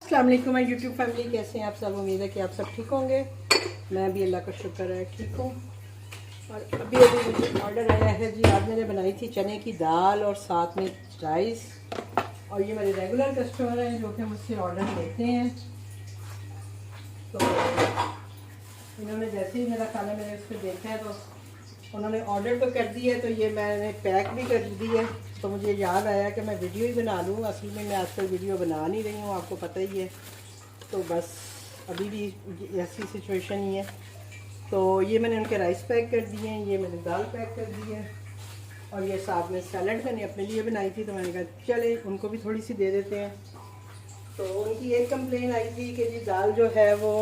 अस्सलाम वालेकुम my YouTube family, कैसे हैं आप सब। उम्मीद है कि आप सब ठीक होंगे। मैं भी अल्लाह का शुक्र है ठीक हूँ। और अभी मुझे ऑर्डर आया है जी। आज मैंने बनाई थी चने की दाल और साथ में राइस। और ये मेरे रेगुलर कस्टमर हैं जो कि मुझसे ऑर्डर लेते हैं। तो इन्होंने जैसे ही मेरा खाना मैंने उस पर देखा है तो उन्होंने ऑर्डर तो कर दिया है। तो ये मैंने पैक भी कर दी है। तो मुझे याद आया कि मैं वीडियो ही बना लूँ। असल में मैं आजकल वीडियो बना नहीं रही हूँ, आपको पता ही है। तो बस अभी भी ऐसी सिचुएशन ही है। तो ये मैंने उनके राइस पैक कर दिए हैं, ये मैंने दाल पैक कर दी है। और ये साथ में सैलड मैंने अपने लिए बनाई थी। तो मैंने कहा चले उनको भी थोड़ी सी दे देते हैं। तो उनकी एक कंप्लेन आई थी कि जी दाल जो है वो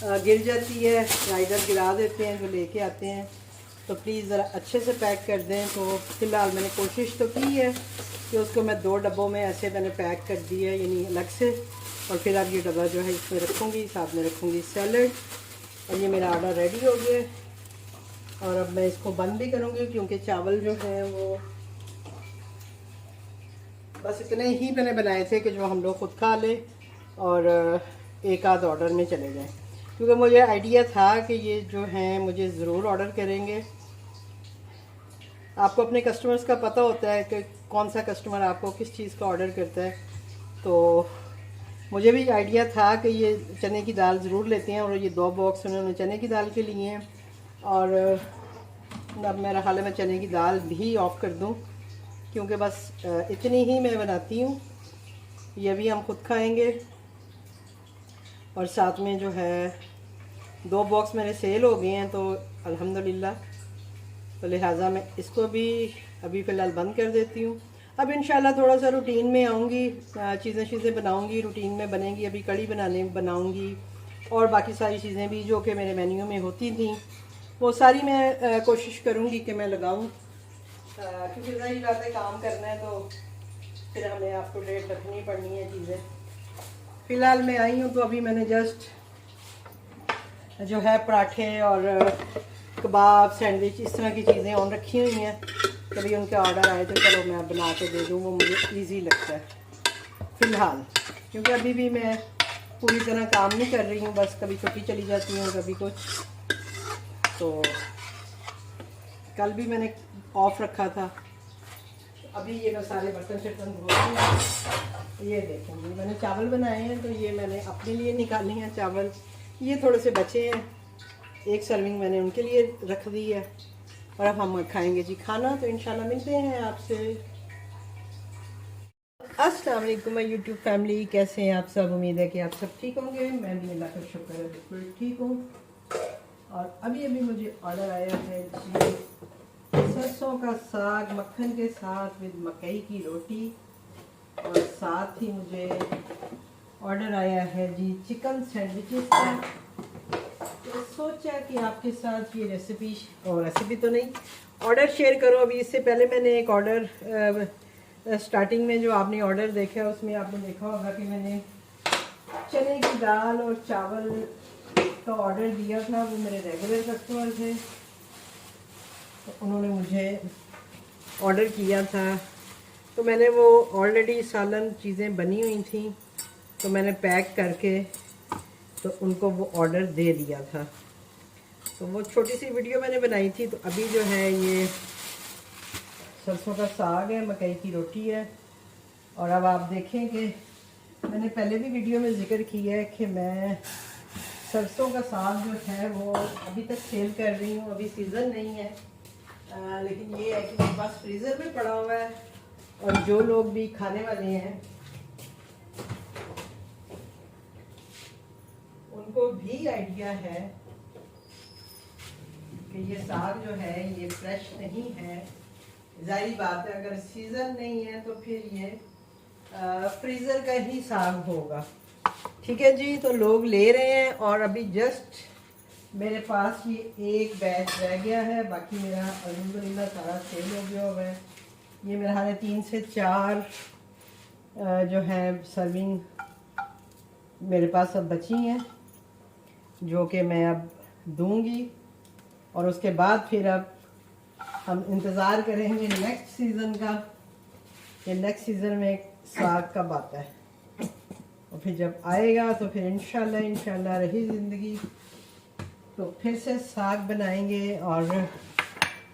गिर जाती है, राइडर गिरा देते हैं जो लेके आते हैं। तो प्लीज़ ज़रा अच्छे से पैक कर दें। तो फ़िलहाल मैंने कोशिश तो की है कि उसको मैं 2 डब्बों में ऐसे मैंने पैक कर दिया है, यानी अलग से। और फिर अब ये डब्बा जो है इसमें रखूँगी, साथ में रखूँगी सैलड। और ये मेरा ऑर्डर रेडी हो गया। और अब मैं इसको बंद भी करूँगी क्योंकि चावल जो है वो बस इतने ही मैंने बनाए थे कि जो हम लोग ख़ुद खा लें और एक आध ऑर्डर में चले जाएँ। क्योंकि मुझे आइडिया था कि ये जो हैं मुझे ज़रूर ऑर्डर करेंगे। आपको अपने कस्टमर्स का पता होता है कि कौन सा कस्टमर आपको किस चीज़ का ऑर्डर करता है। तो मुझे भी आइडिया था कि ये चने की दाल ज़रूर लेते हैं। और ये 2 बॉक्स उन्होंने चने की दाल के लिए हैं। और अब मेरा हाल है मैं चने की दाल भी ऑफ़ कर दूं क्योंकि बस इतनी ही मैं बनाती हूँ। ये भी हम खुद खाएंगे। और साथ में जो है 2 बॉक्स मेरे सेल हो गए हैं तो अल्हम्दुलिल्लाह। तो लिहाजा मैं इसको भी अभी फ़िलहाल बंद कर देती हूँ। अब इंशाल्लाह थोड़ा सा रूटीन में आऊँगी, चीज़ें बनाऊँगी, रूटीन में बनेंगी। अभी कड़ी बनाऊँगी और बाकी सारी चीज़ें भी जो कि मेरे मेन्यू में होती थी वो सारी मैं कोशिश करूँगी कि मैं लगाऊँ। क्योंकि ज़ाहिर बात है काम करना है तो फिर हमें अप टू डेट रखनी पड़नी है चीज़ें। फ़िलहाल मैं आई हूँ तो अभी मैंने जस्ट जो है पराठे और कबाब, सैंडविच, इस तरह की चीज़ें ऑन रखी हुई हैं। कभी उनके ऑर्डर आए तो चलो मैं बना के दे दूँ, वो मुझे इजी लगता है फ़िलहाल। क्योंकि अभी भी मैं पूरी तरह काम नहीं कर रही हूँ, बस कभी छुट्टी चली जाती हूँ, कभी कुछ। तो कल भी मैंने ऑफ रखा था। अभी ये मैं सारे बर्तन शर्तन धो रही हूँ। ये देखेंगे मैंने चावल बनाए हैं तो ये मैंने अपने लिए निकाले हैं चावल। ये थोड़े से बचे हैं, एक सर्विंग मैंने उनके लिए रख दी है। और अब हम खाएंगे जी खाना। तो इंशाल्लाह मिलते हैं आपसे। अस्सलाम वालेकुम माय यूट्यूब फैमिली, कैसे हैं आप सब। उम्मीद है कि आप सब ठीक होंगे। मैं भी अल्लाह का शुक्र है बिल्कुल ठीक हूँ। और अभी मुझे ऑर्डर आया है जी सरसों का साग मक्खन के साथ विद मकई की रोटी। और साथ ही मुझे ऑर्डर आया है जी चिकन सैंडविचेस का। तो सोचा कि आपके साथ ये रेसिपी तो नहीं, ऑर्डर शेयर करो। अभी इससे पहले मैंने एक ऑर्डर स्टार्टिंग में जो आपने ऑर्डर देखा है उसमें आपने देखा होगा कि मैंने चने की दाल और चावल का ऑर्डर दिया था। वो मेरे रेगुलर कस्टमर थे तो उन्होंने मुझे ऑर्डर किया था। तो मैंने वो ऑलरेडी सालन चीज़ें बनी हुई थी तो मैंने पैक करके तो उनको वो ऑर्डर दे दिया था। तो वो छोटी सी वीडियो मैंने बनाई थी। तो अभी जो है ये सरसों का साग है, मकई की रोटी है। और अब आप देखें कि मैंने पहले भी वीडियो में जिक्र किया है कि मैं सरसों का साग जो है वो अभी तक सेल कर रही हूँ। अभी सीज़न नहीं है, लेकिन ये है कि मेरे पास फ्रीज़र में पड़ा हुआ है। और जो लोग भी खाने वाले हैं उनको भी आइडिया है कि ये साग जो है ये फ्रेश नहीं है। जाहिर बात है अगर सीज़न नहीं है तो फिर ये फ्रीज़र का ही साग होगा। ठीक है जी। तो लोग ले रहे हैं और अभी जस्ट मेरे पास ये एक बैच रह गया है। बाकी मेरा अल्हम्दुलिल्लाह सारा सेल हो गया हुआ है। ये मेरा हाल है 3 से 4 जो है सर्विंग मेरे पास अब बची हैं जो कि मैं अब दूंगी। और उसके बाद फिर अब हम इंतज़ार करेंगे नेक्स्ट सीज़न का कि नेक्स्ट सीज़न में साग कब आता है। और फिर जब आएगा तो फिर इंशाल्लाह रही ज़िंदगी तो फिर से साग बनाएंगे और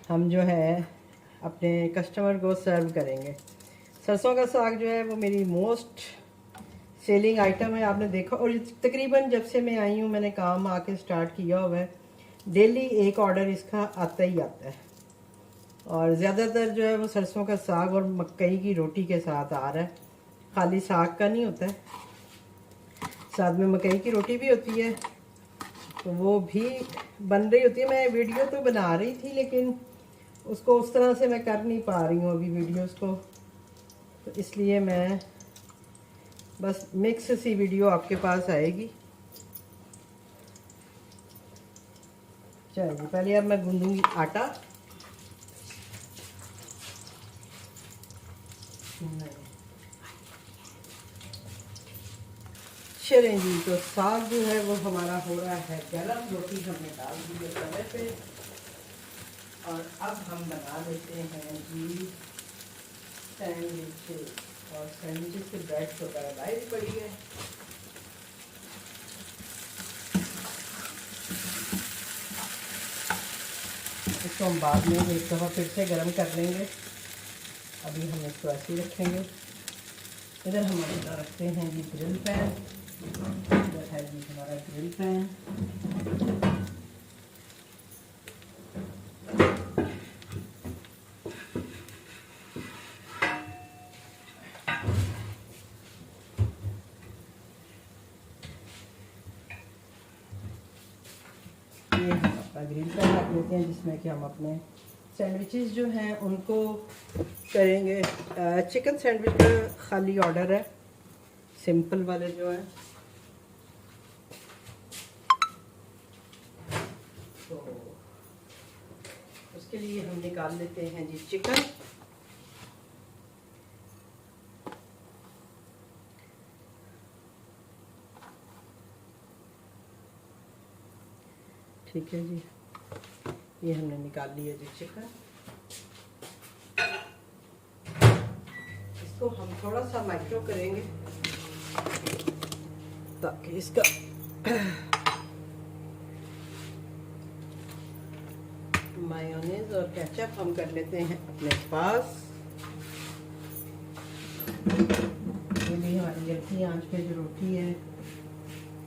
हम जो है अपने कस्टमर को सर्व करेंगे। सरसों का साग जो है वो मेरी मोस्ट सेलिंग आइटम है, आपने देखा। और तकरीबन जब से मैं आई हूँ मैंने काम आके स्टार्ट किया हुआ है, डेली एक ऑर्डर इसका आता ही आता है। और ज़्यादातर जो है वो सरसों का साग और मकई की रोटी के साथ आ रहा है। खाली साग का नहीं होता है, साथ में मकई की रोटी भी होती है, तो वो भी बन रही होती है। मैं वीडियो तो बना रही थी लेकिन उसको उस तरह से मैं कर नहीं पा रही हूँ अभी वीडियोस को, तो इसलिए मैं बस मिक्स सी वीडियो आपके पास आएगी। चलिए पहले अब मैं गूंदूंगी आटा। चलें जी, तो साग जो है वो हमारा हो रहा है गरम। रोटी हमने डाल दी है तवे पे और अब हम बना देते हैं जी सैंडविचेस। और सैंडविचेस के ब्रेड तो पैराडाइज पड़ी है। इसको हम बाद में एक दफ़ा फिर से गर्म कर लेंगे, अभी हम इसको ऐसे ही रखेंगे। इधर हम अपना रखते हैं जी ग्रिल पैन, इधर है जी हमारा ग्रिल पैन। ये हम अपना ग्रिल पैन रख लेते हैं जिसमें कि हम अपने सैंडविचेस जो हैं उनको करेंगे। चिकन सैंडविच का खाली ऑर्डर है, सिंपल वाले जो हैं। तो उसके लिए हम निकाल लेते हैं जी चिकन। ठीक है जी, ये हमने निकाल लिया जी चिकन। इसको हम थोड़ा सा माइक्रो करेंगे ताकि इसका मायोनेज़ और केचप हम कर लेते हैं अपने पास। ये भी हमारी जल्दी आंच पे जो रोटी है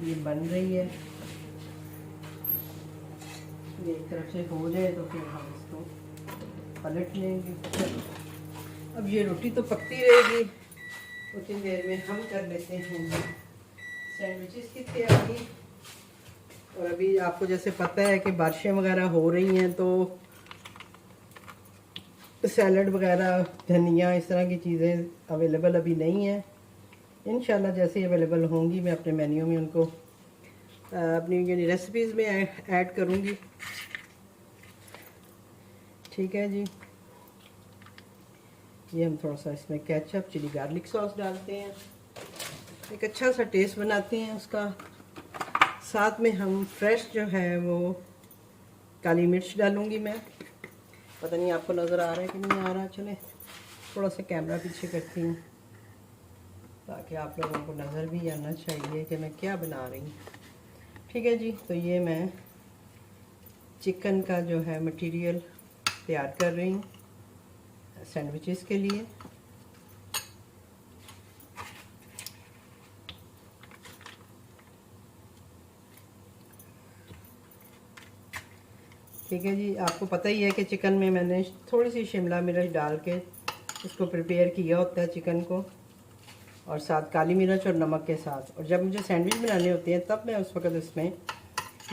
ये बन रही है, ये एक तरफ से हो जाए तो फिर हम इसको पलट लेंगे। अब ये रोटी तो पकती रहेगी, उतनी देर में हम कर लेते हैं सैंडविचेस की तैयारी। और अभी आपको जैसे पता है कि बारिशें वगैरह हो रही हैं तो सैलड वगैरह, धनिया, इस तरह की चीज़ें अवेलेबल अभी नहीं हैं। इंशाल्लाह जैसे अवेलेबल होंगी मैं अपने मेन्यू में उनको अपनी यानी रेसिपीज़ में ऐड करूँगी। ठीक है जी, ये हम थोड़ा सा इसमें केचप, चिली गार्लिक सॉस डालते हैं, एक अच्छा सा टेस्ट बनाते हैं उसका। साथ में हम फ्रेश जो है वो काली मिर्च डालूँगी मैं। पता नहीं आपको नज़र आ रहा है कि नहीं आ रहा, चले थोड़ा सा कैमरा पीछे करती हूँ ताकि आप लोगों को नज़र भी आना चाहिए कि मैं क्या बना रही हूँ। ठीक है जी, तो ये मैं चिकन का जो है मटेरियल तैयार कर रही हूँ सैंडविचेस के लिए। ठीक है जी, आपको पता ही है कि चिकन में मैंने थोड़ी सी शिमला मिर्च डाल के इसको प्रिपेयर किया होता है चिकन को, और साथ काली मिर्च और नमक के साथ। और जब मुझे सैंडविच बनाने होते हैं तब मैं उस वक्त इसमें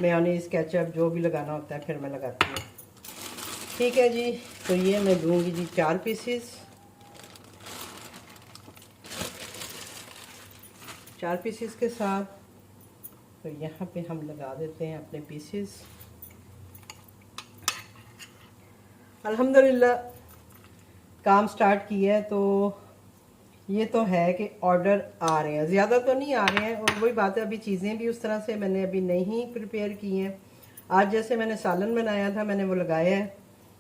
मेयोनीज, केचप जो भी लगाना होता है फिर मैं लगाती हूँ। ठीक है जी, तो ये मैं दूँगी जी 4 पीसेस। 4 पीसेस के साथ तो यहाँ पे हम लगा देते हैं अपने पीसेस। अल्हम्दुलिल्लाह काम स्टार्ट किया है तो ये तो है कि ऑर्डर आ रहे हैं, ज़्यादा तो नहीं आ रहे हैं। और वही बात है, अभी चीज़ें भी उस तरह से मैंने अभी नहीं प्रिपेयर की हैं। आज जैसे मैंने सालन बनाया था, मैंने वो लगाया है,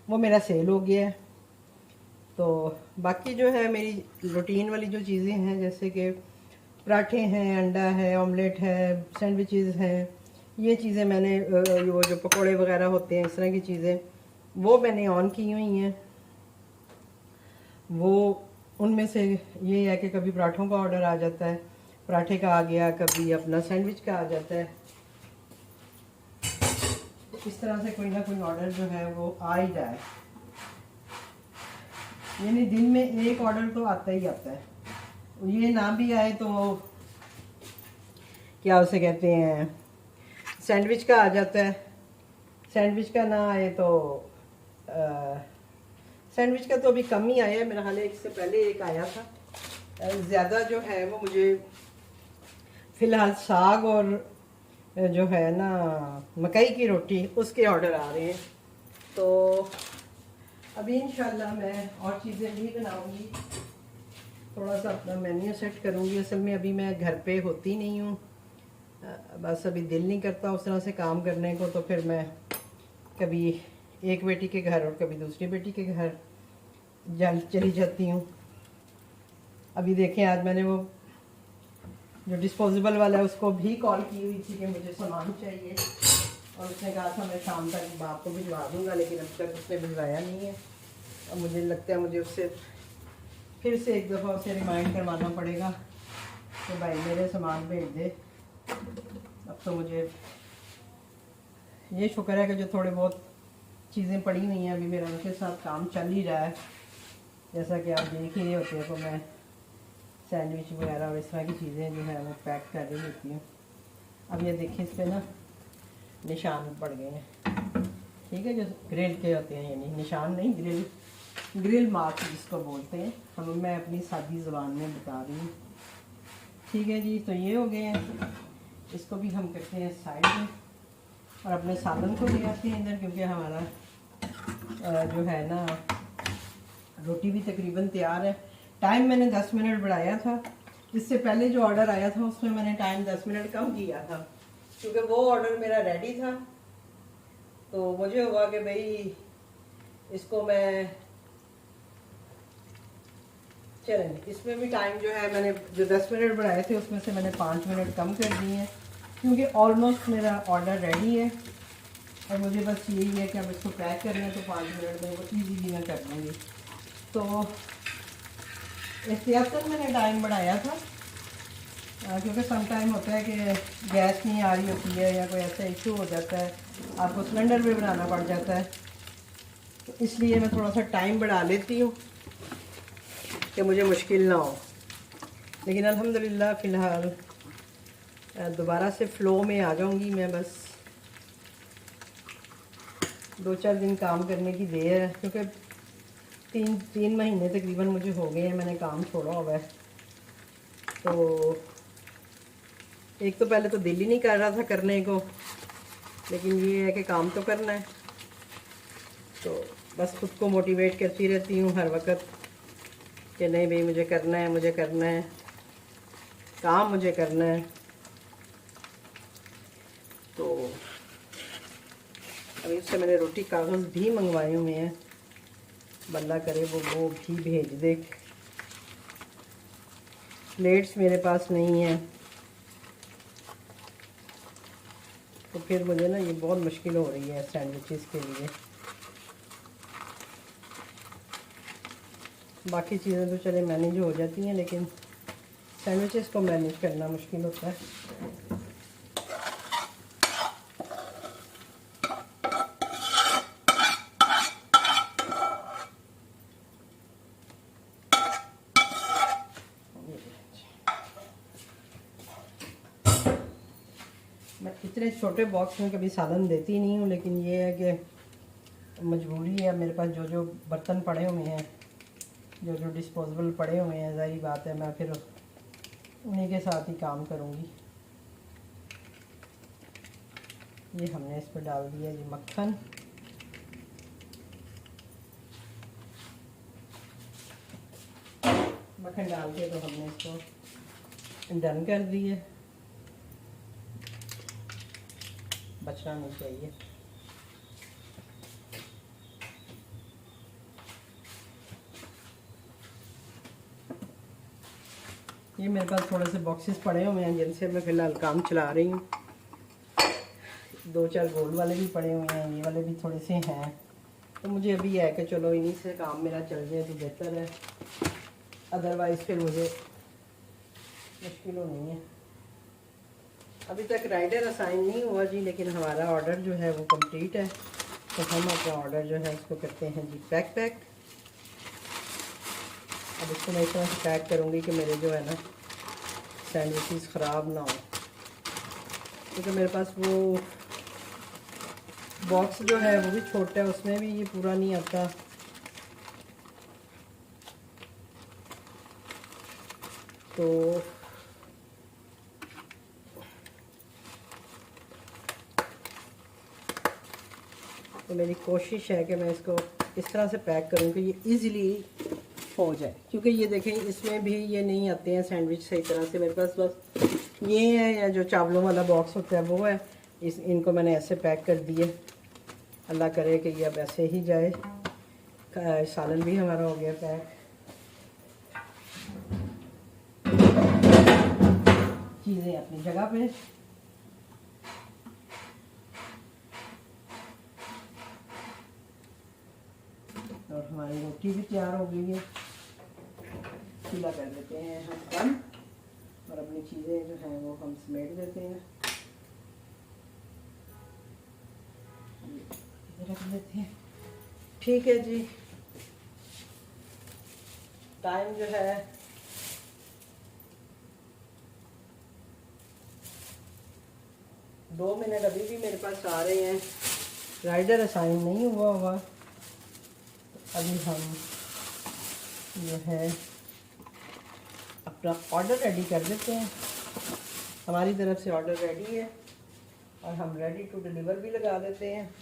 वो मेरा सेल हो गया है। तो बाकी जो है मेरी रूटीन वाली जो चीज़ें हैं, जैसे कि पराठे हैं, अंडा है, ऑमलेट है, सैंडविचेस हैं, ये चीज़ें मैंने वो जो पकोड़े वगैरह होते हैं इस तरह की चीज़ें वो मैंने ऑन की हुई हैं। वो उनमें से ये है कि कभी पराठों का ऑर्डर आ जाता है, पराठे का आ गया, कभी अपना सैंडविच का आ जाता है। इस तरह से कोई ना कोई ऑर्डर जो है वो आ ही जाए, यानी दिन में एक ऑर्डर तो आता ही आता है। ये ना भी आए तो क्या उसे कहते हैं, सैंडविच का आ जाता है। सैंडविच का ना आए तो सैंडविच का तो अभी कम ही आया है, मेरा हाल है इससे पहले एक आया था। ज़्यादा जो है वो मुझे फ़िलहाल साग और जो है ना मकई की रोटी उसके ऑर्डर आ रहे हैं। तो अभी इंशाल्लाह मैं और चीज़ें भी बनाऊंगी, थोड़ा सा अपना मेन्यू सेट करूंगी। असल में अभी मैं घर पे होती नहीं हूँ, बस अभी दिल नहीं करता उस तरह से काम करने को, तो फिर मैं कभी एक बेटी के घर और कभी दूसरी बेटी के घर चली जाती हूँ। अभी देखें, आज मैंने वो जो डिस्पोजेबल वाला है उसको भी कॉल की हुई थी कि मुझे सामान चाहिए, और उसने कहा था मैं शाम तक बाप को भिजवा दूँगा, लेकिन अब तक उसने भिजवाया नहीं है। अब मुझे लगता है मुझे उससे फिर से एक दफ़ा उसे रिमाइंड करवाना पड़ेगा कि भाई मेरे सामान भेज दे। अब तो मुझे ये शुक्र है कि जो थोड़े बहुत चीज़ें पड़ी हुई हैं अभी मेरा उनके साथ काम चल ही रहा है। जैसा कि आप देख ही रहे होते हैं, तो मैं सैंडविच वगैरह और इस तरह की चीज़ें जो है वो पैक कर रही होती हूँ। अब ये देखिए, इस पर ना निशान पड़ गए हैं, ठीक है, जो ग्रिल के होते हैं, यानी निशान नहीं, ग्रिल मार्क जिसको बोलते हैं हम, मैं अपनी सादी ज़बान में बता रही हूँ। ठीक है जी, तो ये हो गए हैं, इसको भी हम करते हैं साइड में और अपने सालन को ले आते हैं इधर, क्योंकि हमारा जो है ना रोटी भी तकरीबन तैयार है। टाइम मैंने 10 मिनट बढ़ाया था, इससे पहले जो ऑर्डर आया था उसमें मैंने टाइम 10 मिनट कम किया था, क्योंकि वो ऑर्डर मेरा रेडी था। तो मुझे हुआ कि भाई इसको मैं चलें, इसमें भी टाइम जो है मैंने जो 10 मिनट बढ़ाए थे उसमें से मैंने 5 मिनट कम कर दिए हैं, क्योंकि ऑलमोस्ट मेरा ऑर्डर रेडी है और मुझे बस यही है कि अब इसको पैक करना है, तो 5 मिनट में वो ईजीली मैं कर दूँगी। तो एहतियातन मैंने टाइम बढ़ाया था, क्योंकि सम टाइम होता है कि गैस नहीं आ रही होती है या कोई ऐसा इशू हो जाता है, आपको सिलेंडर पे बनाना पड़ जाता है, तो इसलिए मैं थोड़ा सा टाइम बढ़ा लेती हूँ कि मुझे मुश्किल ना हो। लेकिन अल्हम्दुलिल्लाह फ़िलहाल दोबारा से फ़्लो में आ जाऊँगी मैं। बस 2-4 दिन काम करने की देर है, क्योंकि तीन महीने तकरीबन मुझे हो गए हैं मैंने काम छोड़ा हुआ है। तो एक तो पहले तो दिल ही नहीं कर रहा था करने को, लेकिन ये है कि काम तो करना है, तो बस खुद को मोटिवेट करती रहती हूँ हर वक्त कि नहीं भाई मुझे करना है, मुझे करना है, काम मुझे करना है। तो अभी उससे मैंने रोटी कागज़ भी मंगवाए हुए हैं, बल्ला करे वो भी भेज दे। प्लेट्स मेरे पास नहीं है, तो फिर मुझे ना ये बहुत मुश्किल हो रही है सैंडविचेस के लिए। बाकी चीज़ें तो चले मैनेज हो जाती हैं, लेकिन सैंडविचेस को मैनेज करना मुश्किल होता है। मैं इतने छोटे बॉक्स में कभी सालन देती नहीं हूँ, लेकिन ये है कि मजबूरी है। मेरे पास जो जो बर्तन पड़े हुए हैं, जो जो डिस्पोजेबल पड़े हुए हैं, ज़ाहिर बात है मैं फिर उन्हीं के साथ ही काम करूँगी। ये हमने इस पर डाल दिया जी मक्खन, मक्खन डाल के तो हमने इसको डन कर दिए, बचना नहीं चाहिए। ये मेरे पास थोड़े से बॉक्सेस पड़े हुए हैं जिनसे मैं फ़िलहाल काम चला रही हूँ। 2-4 गोल्ड वाले भी पड़े हुए हैं, ये वाले भी थोड़े से हैं। तो मुझे अभी है कि चलो इन्हीं से काम मेरा चल जाए तो बेहतर है, अदरवाइज़ फिर मुझे मुश्किल होनी है। अभी तक राइडर असाइन नहीं हुआ जी, लेकिन हमारा ऑर्डर जो है वो कंप्लीट है। तो हम अपना ऑर्डर जो है उसको करते हैं जी पैक। अब इसको मैं इस तरह से पैक करूँगी कि मेरे जो है ना सैंडविचेस ख़राब ना हो, क्योंकि मेरे पास वो बॉक्स जो है वो भी छोटा है, उसमें भी ये पूरा नहीं आता। तो मेरी कोशिश है कि मैं इसको इस तरह से पैक करूँ कि ये इजीली हो जाए, क्योंकि ये देखें इसमें भी ये नहीं आते हैं सैंडविच सही तरह से। मेरे पास बस ये है, या जो चावलों वाला बॉक्स होता है वो है। इनको मैंने ऐसे पैक कर दिए। अल्लाह करे कि ये अब ऐसे ही जाए। सालन भी हमारा हो गया पैक। चीज़ें अपनी जगह पे। और हमारी रोटी भी तैयार हो गई है। चूल्हा कर देते हैं हम बंद और अपनी चीज़ें जो हैं वो हम समेट देते हैं, रख लेते हैं। ठीक है जी, टाइम जो है 2 मिनट अभी भी मेरे पास आ रहे हैं। राइडर असाइन नहीं हुआ। अभी हम जो है अपना ऑर्डर रेडी कर देते हैं। हमारी तरफ से ऑर्डर रेडी है और हम रेडी टू डिलीवर भी लगा देते हैं।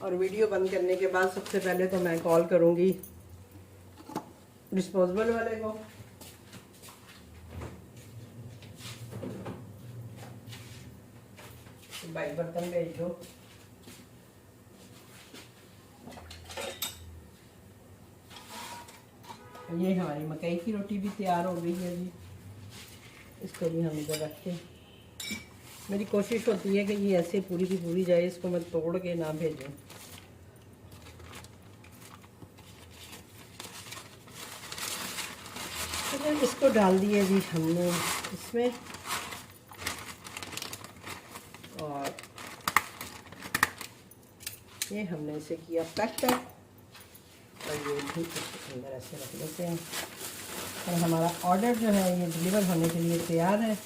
और वीडियो बंद करने के बाद सबसे पहले तो मैं कॉल करूंगी डिस्पोजेबल वाले को। भाई बर्तन भेज दो। ये हमारी मकई की रोटी भी तैयार हो गई है जी। इसको भी हम इधर रखते हैं। मेरी कोशिश होती है कि ये ऐसे पूरी की पूरी जाए, इसको मैं तोड़ के ना भेजूं। तो इसको डाल दिए जी हमने इसमें, और ये हमने इसे किया पैक और ये भी इसके अंदर ऐसे रख लेते हैं। और हमारा ऑर्डर जो है ये डिलीवर होने के लिए तैयार है।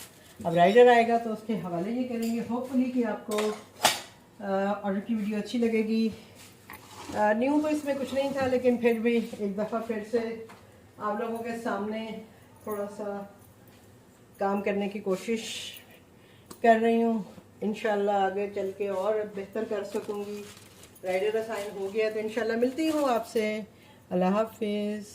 अब राइडर आएगा तो उसके हवाले ये करेंगे। होपफुली कि आपको ऑर्डर की वीडियो अच्छी लगेगी। न्यू तो इसमें कुछ नहीं था, लेकिन फिर भी एक दफ़ा फिर से आप लोगों के सामने थोड़ा सा काम करने की कोशिश कर रही हूँ। इंशाल्लाह आगे चल के और बेहतर कर सकूँगी। राइडर असाइन हो गया तो इंशाल्लाह मिलती हूँ आपसे। अल्लाह हाफिज़।